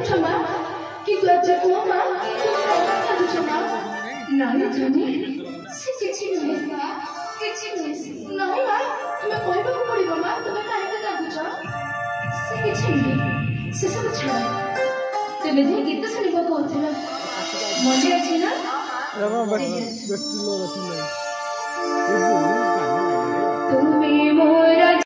ଉଠ ମା କିନ୍ତୁ ଆଜି କୁହ ମା ତୁମେ କାହିଁକି କାନ୍ଦୁଛ ମା? ନାଇଁ ଜାନି ସେ କିଛି ନୁହେଁ ମା, କିଛି ନୁହେଁ। ନାଇଁ ମା ତୁମେ କହିବାକୁ ପଡିବ ମା ତୁମେ କାହିଁକି କାନ୍ଦୁଛ? ସେ କିଛି ନୁହେଁ, ସେ ସବୁ ଛାଡ଼। ତୁମେ ଯେ ଗୀତ ଶୁଣିବାକୁ କହୁଥିଲ ମନେ ଅଛି ନା? ତୁମେ ମୋର